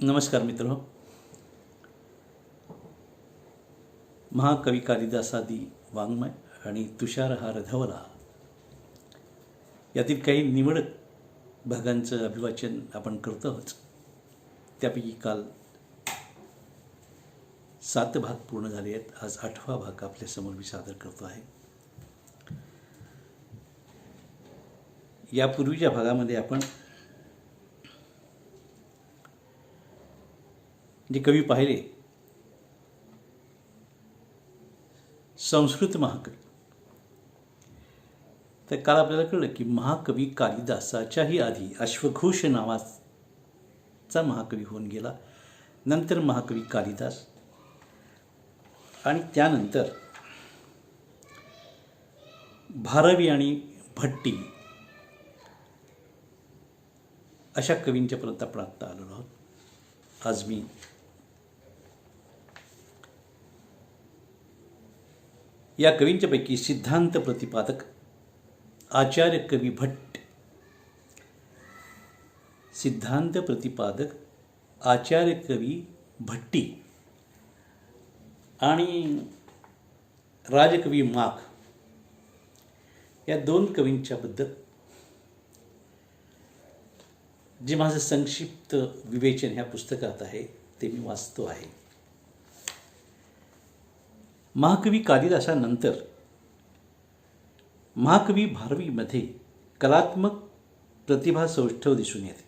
नमस्कार मित्र. महाकवी कालिदासादी वाङ्मय आणि तुषारहार धवला यातील काही निवडक भागांचं अभिवाचन आपण करतो आहोत. त्यापैकी काल 7 भाग पूर्ण झाले आहेत. आज 8वा भाग आपल्यासमोर मी सादर करतो आहे. यापूर्वीच्या भागामध्ये आपण जे कवी पाहिले संस्कृत महाकवी, तर काल आपल्याला कळलं की महाकवी कालिदासाच्याही आधी अश्वघोष नावाचा महाकवी होऊन गेला, नंतर महाकवी कालिदास आणि त्यानंतर भारवी आणि भट्टी अशा कवींच्यापर्यंत आपण आत्ता आलेलो आहोत. आज मी या कवींच्यापैकी सिद्धांत प्रतिपादक आचार्य कवी भट्ट, सिद्धांत प्रतिपादक आचार्य कवी भट्टी आणि राजकवी माघ या 2 कवींच्याबद्दल जे माझं संक्षिप्त विवेचन ह्या पुस्तकात आहे ते मी वाचतो आहे. महाकवी कालिदासानंतर महाकवी भारवीमध्ये कलात्मक प्रतिभा सौष्ठव दिसून येते.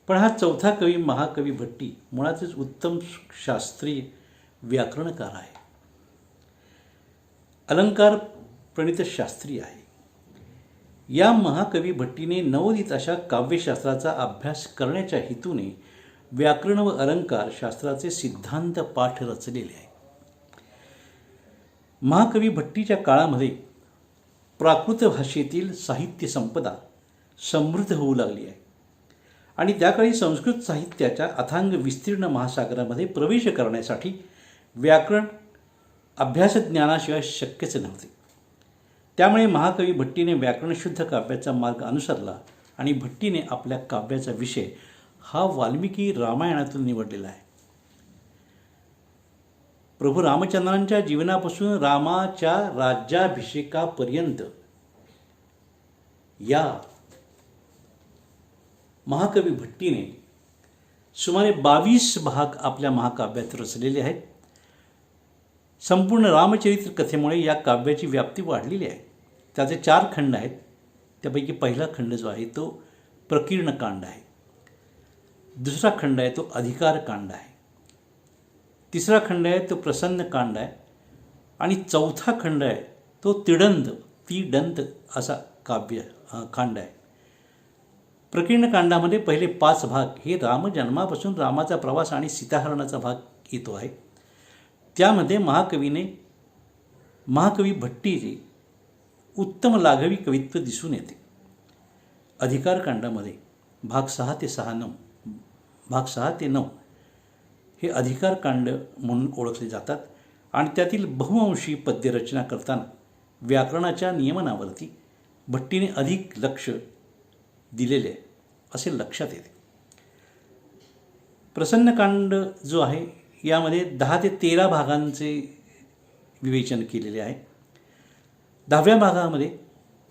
पण हा चौथा कवी महाकवी भट्टी मुळातच उत्तम शास्त्रीय व्याकरणकार आहे, अलंकार प्रणित शास्त्री आहे. या महाकवी भट्टीने नवोदित अशा काव्यशास्त्राचा अभ्यास करण्याच्या हेतूने व्याकरण व अलंकार शास्त्राचे सिद्धांत पाठ रचलेले आहे. महाकवी भट्टीच्या काळामध्ये प्राकृत भाषेतील साहित्य संपदा समृद्ध होऊ लागली आहे आणि त्याकाळी संस्कृत साहित्याच्या अथांग विस्तीर्ण महासागरामध्ये प्रवेश करण्यासाठी व्याकरण अभ्यासज्ञानाशिवाय शक्यच नव्हते. त्यामुळे महाकवी भट्टीने व्याकरणशुद्ध काव्याचा मार्ग अनुसरला आणि भट्टीने आपल्या काव्याचा विषय हा वाल्मिकी रामायणातून निवडलेला आहे. प्रभू रामचंद्रांच्या जीवनापासून रामाच्या राज्याभिषेकापर्यंत या महाकवी भट्टीने सुमारे 22 भाग आपल्या महाकाव्यात रचलेले आहेत. संपूर्ण रामचरित्र कथेमुळे या काव्याची व्याप्ती वाढलेली आहे. त्याचे 4 खंड आहेत. त्यापैकी पहिला खंड जो आहे तो प्रकीर्णकांड आहे, दुसरा खंड आहे तो अधिकारकांड आहे, तिसरा खंड आहे तो प्रसन्नकांड आहे आणि चौथा खंड आहे तो तिडंत असा कांड आहे. प्रकीर्णकांडामध्ये पहिले 5 भाग हे रामजन्मापासून रामाचा प्रवास आणि सीताहरणाचा भाग येतो आहे. त्यामध्ये महाकवी भट्टीचे उत्तम लाघवी कवित्व दिसून येते. अधिकारकांडामध्ये भाग 6 ते 9 हे अधिकारकांड म्हणून ओळखले जातात आणि त्यातील बहुअंशी पद्यरचना करताना व्याकरणाच्या नियमनावरती भट्टीने अधिक लक्ष दिलेले असे लक्षात येते. प्रसन्नकांड जो आहे यामध्ये 10 ते 13 भागांचे विवेचन केलेले आहे. 10व्या भागामध्ये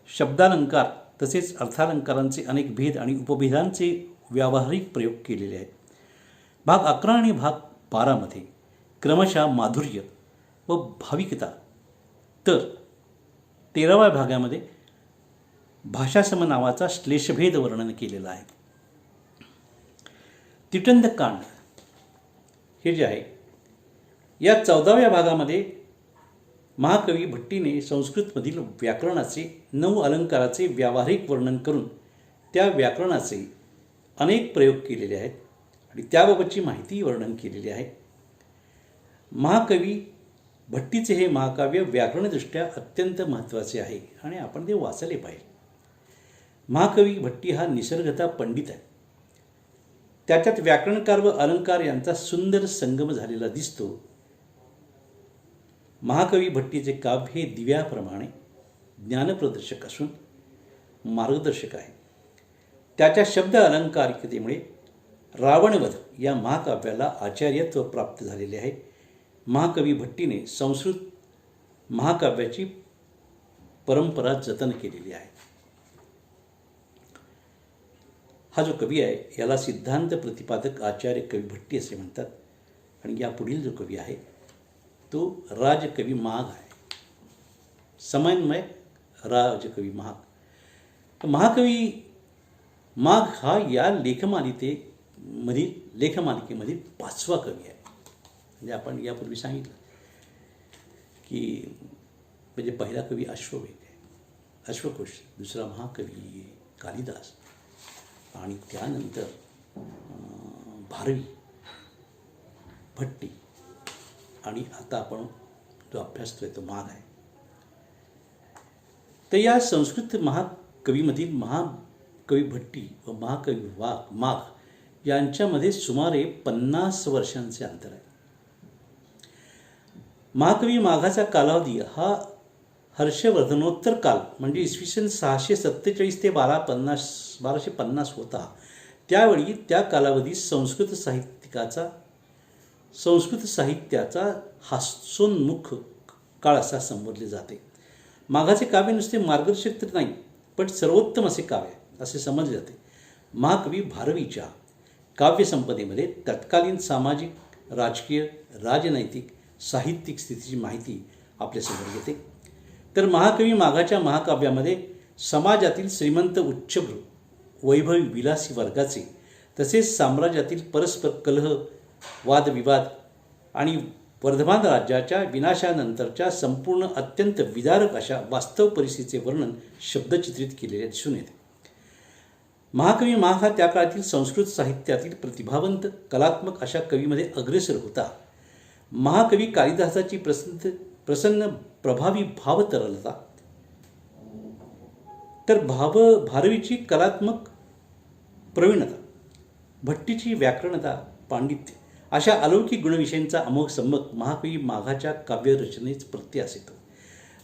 शब्दालंकार तसेच अर्थालंकारांचे अनेक भेद आणि उपभेदांचे व्यावहारिक प्रयोग केलेले आहेत. भाग 11 आणि भाग 12मध्ये क्रमशः माधुर्य व भाविकता, तर 13व्या भागामध्ये भाषासम नावाचा श्लेषभेद वर्णन केलेला आहे. तिटंदकांड हे जे आहे या 14व्या भागामध्ये महाकवी भट्टीने संस्कृतमधील व्याकरणाचे 9 अलंकाराचे व्यावहारिक वर्णन करून त्या व्याकरणाचे अनेक प्रयोग केलेले आहेत आणि त्याबाबतची माहिती वर्णन केलेली आहे. महाकवी भट्टीचे हे महाकाव्य व्याकरणदृष्ट्या अत्यंत महत्त्वाचे आहे आणि आपण ते वाचले पाहिजे. महाकवी भट्टी हा निसर्गतः पंडित आहे. त्याच्यात व्याकरणकार व अलंकार यांचा सुंदर संगम झालेला दिसतो. महाकवी भट्टीचे काव्य हे दिव्याप्रमाणे ज्ञानप्रदर्शक असून मार्गदर्शक आहे. त्याच्या शब्द अलंकारिकतेमुळे रावणवध या महाकाव्याला आचार्यत्व प्राप्त झालेले आहे. महाकवी भट्टीने संस्कृत महाकाव्याची परंपरा जतन केलेली आहे. हा जो कवी आहे याला सिद्धांत प्रतिपादक आचार्य कवी भट्टी असे म्हणतात. आणि या पुढील जो कवी आहे तो राजकवी माघ आहे. समन्वय राजकवी माघ. महाकवी माघ हा या लेखमालिकेमधील 5वा कवी आहे. म्हणजे आपण यापूर्वी सांगितलं की म्हणजे पहिला कवी अश्वमेध आहे, अश्वघोष. दुसरा महाकवी कालिदास आणि त्यानंतर भारवी, भट्टी आणि आता आपण जो अभ्यासतोय तो माघ आहे. तर या संस्कृत महाकवीमधील महाकवी भट्टी व महाकवी माघ यांच्यामध्ये सुमारे 50 वर्षांचे अंतर आहे. महाकवी माघाचा कालावधी हा हर्षवर्धनोत्तर काल म्हणजे इसवी सन 647 ते 1250 होता. त्यावेळी त्या कालावधीत संस्कृत साहित्याचा हास्योन्मुख काळ असा संबोधले जाते. माघाचे काव्य नुसते मार्गदर्शक तर नाही पण सर्वोत्तम असे काव्य असे समजले जाते. महाकवी भारवीच्या काव्यसंपदेमध्ये तत्कालीन सामाजिक, राजकीय, राजनैतिक, साहित्यिक स्थितीची माहिती आपल्यासमोर येते. तर महाकवी माघाच्या महाकाव्यामध्ये समाजातील श्रीमंत उच्चभ्रू वैभवी विलासी वर्गाचे तसेच साम्राज्यातील परस्पर कलह, वादविवाद आणि वर्धमान राज्याच्या विनाशानंतरच्या संपूर्ण अत्यंत विदारक अशा वास्तव परिस्थितीचे वर्णन शब्दचित्रित केलेले दिसून येते. महाकवी माघ हा त्या काळातील संस्कृत साहित्यातील प्रतिभावंत कलात्मक अशा कवीमध्ये अग्रेसर होता. महाकवी कालिदासाची प्रसन्न प्रभावी भावतरलता, तर भारवीची कलात्मक प्रवीणता, भट्टीची व्याकरणता, पांडित्य अशा अलौकिक गुणविषयांचा अमोघ संमक महाकवी माघाच्या काव्यरचनेच प्रत्यय असेतो.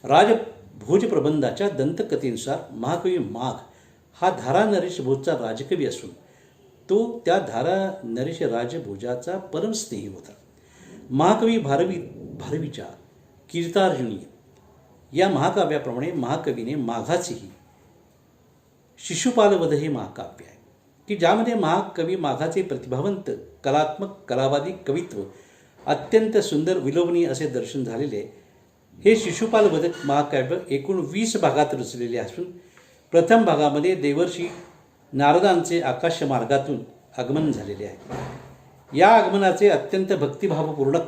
राजभोजप्रबंधाच्या दंतकथेनुसार महाकवी माघ हा धारा नरेश भोजचा राजकवी असून तो त्या धारा नरेश राजभोजाचा परमस्नेही होता. महाकवी भारवीच्या कीर्तार्जुनी या महाकाव्याप्रमाणे महाकवीने माघाचेही शिशुपालवध हे महाकाव्य आहे की ज्यामध्ये महाकवी माघाचे प्रतिभावंत कलात्मक कलावादी कवित्व अत्यंत सुंदर विलोभनीय असे दर्शन झालेले. हे शिशुपालवध महाकाव्य एकूण 20 भागात रचलेले असून प्रथम भागामध्ये देवर्षी नारदांचे आकाशमार्गातून आगमन झालेले आहे. या आगमनाचे अत्यंत भक्तिभावपूर्ण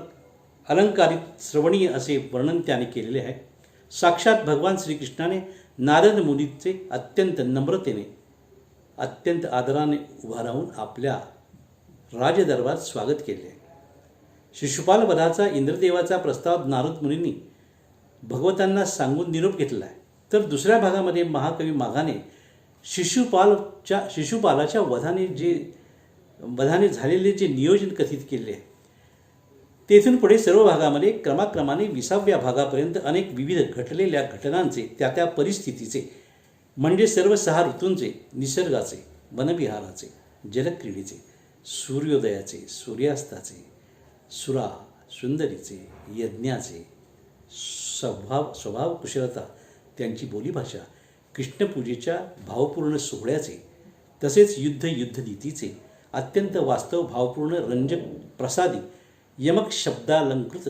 अलंकारित श्रवणीय असे वर्णन त्याने केलेले आहे. साक्षात भगवान श्रीकृष्णाने नारद मुनीचे अत्यंत नम्रतेने अत्यंत आदराने उभा राहून आपल्या राजदरबारात स्वागत केले आहे. शिशुपाल वधाचा इंद्रदेवाचा प्रस्ताव नारद मुनींनी भगवतांना सांगून निरोप घेतला आहे. तर दुसऱ्या भागामध्ये महाकवी माघाने शिशुपालाच्या वधाने झालेले जे नियोजन कथित केले आहे तेथून पुढे सर्व भागामध्ये क्रमाक्रमाने 20व्या भागापर्यंत अनेक विविध घडलेल्या घटनांचे त्या परिस्थितीचे म्हणजे सर्व 6 ऋतूंचे, निसर्गाचे, वनविहाराचे, जलक्रीडेचे, सूर्योदयाचे, सूर्यास्ताचे, सुरा सुंदरीचे, यज्ञाचे, स्वभाव कुशलता, त्यांची बोलीभाषा, कृष्णपूजेच्या भावपूर्ण सोहळ्याचे, तसेच युद्धनीतीचे अत्यंत वास्तव भावपूर्ण रंजक प्रसादी यमक शब्दालंकृत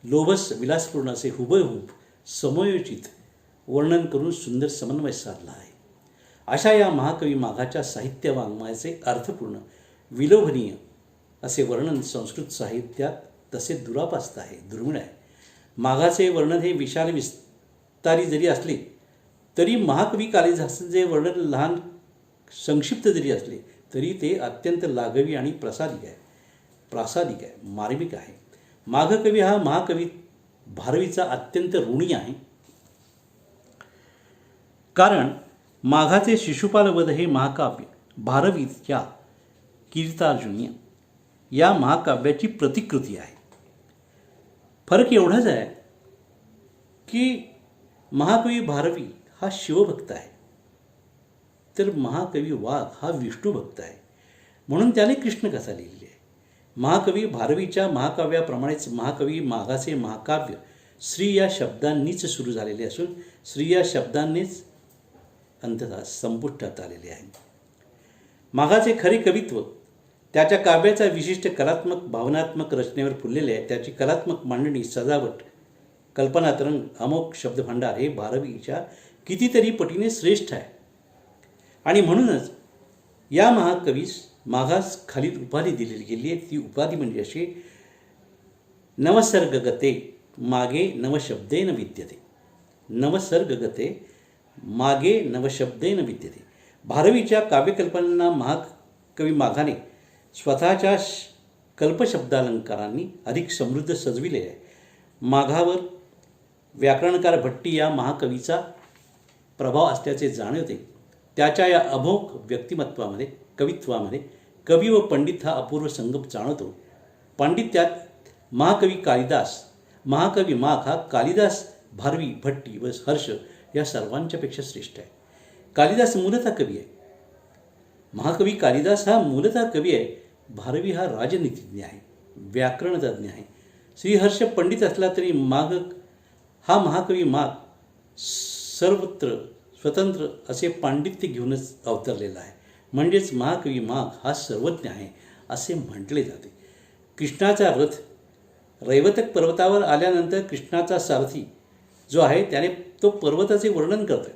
लोभस विलासपूर्ण असे हुबेहूब समयोचित वर्णन करून सुंदर समन्वय साधला आहे. अशा या महाकवी माघाच्या साहित्य वाङ्मयाचे अर्थपूर्ण विलोभनीय असे वर्णन संस्कृत साहित्यात तसे दुरापास्त आहे, दुर्मिळ आहे. माघाचे वर्णन हे विशाल विस्तारी जरी असले तरी महाकवी कालिदासांचे वर्णन लहान संक्षिप्त जरी असले तरी ते अत्यंत लाघवी आणि प्रासादिक आहे, मार्मिक आहे. माघकवी हा महाकवी भारवीचा अत्यंत ऋणी आहे. कारण माघाचे शिशुपालवध हे महाकाव्य भारवीच्या कीर्तार्जुनीय या महाकाव्याची प्रतिकृती आहे. फरक एवढाच आहे की महाकवी भारवी हा शिवभक्त आहे तर महाकवी वाघ हा विष्णुभक्त आहे. म्हणून त्याने कृष्णकथा लिहिली आहे. महाकवी भारवीच्या महाकाव्याप्रमाणेच महाकवी माघाचे महाकाव्य श्री या शब्दांनीच सुरू झालेले असून श्री या शब्दांनीच अंततः संपुष्टात आलेले आहे. माघाचे खरे कवित्व त्याच्या काव्याचा विशिष्ट कलात्मक भावनात्मक रचनेवर फुललेले आहे. त्याची कलात्मक मांडणी, सजावट, कल्पनातरंग, अमोघ शब्दभांडार हे भारवीच्या कितीतरी पटीने श्रेष्ठ आहे. आणि म्हणूनच या महाकवीस माघास खालील उपाधी दिलेली गेली आहे. ती उपाधी म्हणजे अशी: नवसर्गगते मागे नवशब्देन विद्यते. नवसर्गगते मागे नवशब्देन विद्यते. भारवीच्या काव्यकल्पनांना महाकवी माघाने स्वतःच्या कल्पशब्दालंकारांनी अधिक समृद्ध सजविले आहे. माघावर व्याकरणकार भट्टी या महाकवीचा प्रभाव असल्याचे जाणवते. त्याच्या या अमोघ व्यक्तिमत्वामध्ये, कवित्वामध्ये कवी व पंडित हा अपूर्व संगम जाणवतो. पांडित्यात महाकवी कालिदास, महाकवी माघ हा कालिदास, भारवी, भट्टी व हर्ष या सर्वांच्यापेक्षा श्रेष्ठ आहे. कालिदास मूलतः कवी आहे. महाकवी कालिदास हा मूलतः कवी आहे. भारवी हा राजनीतिज्ञ आहे, व्याकरणतज्ञ आहे. श्रीहर्ष पंडित असला तरी हा महाकवी माघ सर्वत्र स्वतंत्र असे पांडित्य घेऊनच अवतरलेला आहे. म्हणजेच महाकवी माघ हा सर्वज्ञ आहे असे म्हटले जाते. कृष्णाचा रथ रैवतक पर्वतावर आल्यानंतर कृष्णाचा सारथी जो आहे त्याने तो पर्वताचे वर्णन करतो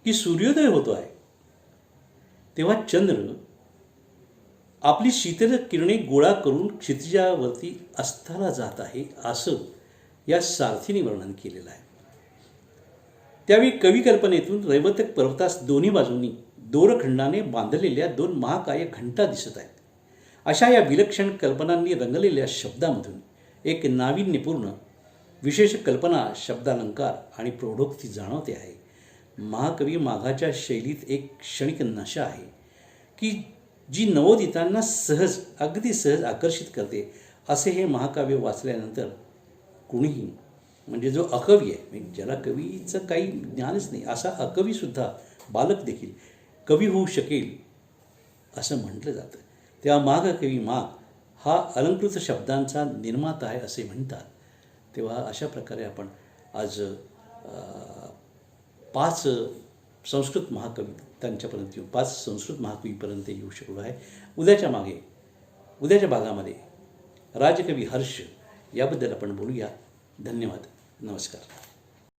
की सूर्योदय होतो आहे तेव्हा चंद्र आपली शीतल किरणे गोळा करून क्षितिजावरती अस्ताला जात आहे असं या सारथीने वर्णन केलेलं आहे. त्यावेळी कविकल्पनेतून रैवतक पर्वतास दोन्ही बाजूंनी दोरखंडाने बांधलेल्या दोन महाकाय घंटा दिसत आहेत. अशा या विलक्षण कल्पनांनी रंगलेल्या शब्दामधून एक नाविन्यपूर्ण विशेष कल्पना, शब्दालंकार आणि प्रौढोक्ती जाणवते आहे. महाकवी माघाच्या शैलीत एक क्षणिक नशा आहे की जी नवोदितांना अगदी सहज आकर्षित करते. असे हे महाकाव्य वाचल्यानंतर कुणीही, म्हणजे जो अकवी आहे, म्हणजे ज्याला कवीचं काही ज्ञानच नाही, असा अकवीसुद्धा, बालक देखील कवी होऊ शकेल असं म्हटलं जातं. तेव्हा महाकवी माघ हा अलंकृत शब्दांचा निर्माता आहे असे म्हणतात. तेव्हा अशा प्रकारे आपण आज 5 संस्कृत महाकवी त्यांच्यापर्यंत येऊ, 5 संस्कृत महाकवीपर्यंत येऊ शकलो आहे. उद्याच्या भागामध्ये राजकवी हर्ष याबद्दल आपण बोलूया. धन्यवाद. नमस्कार.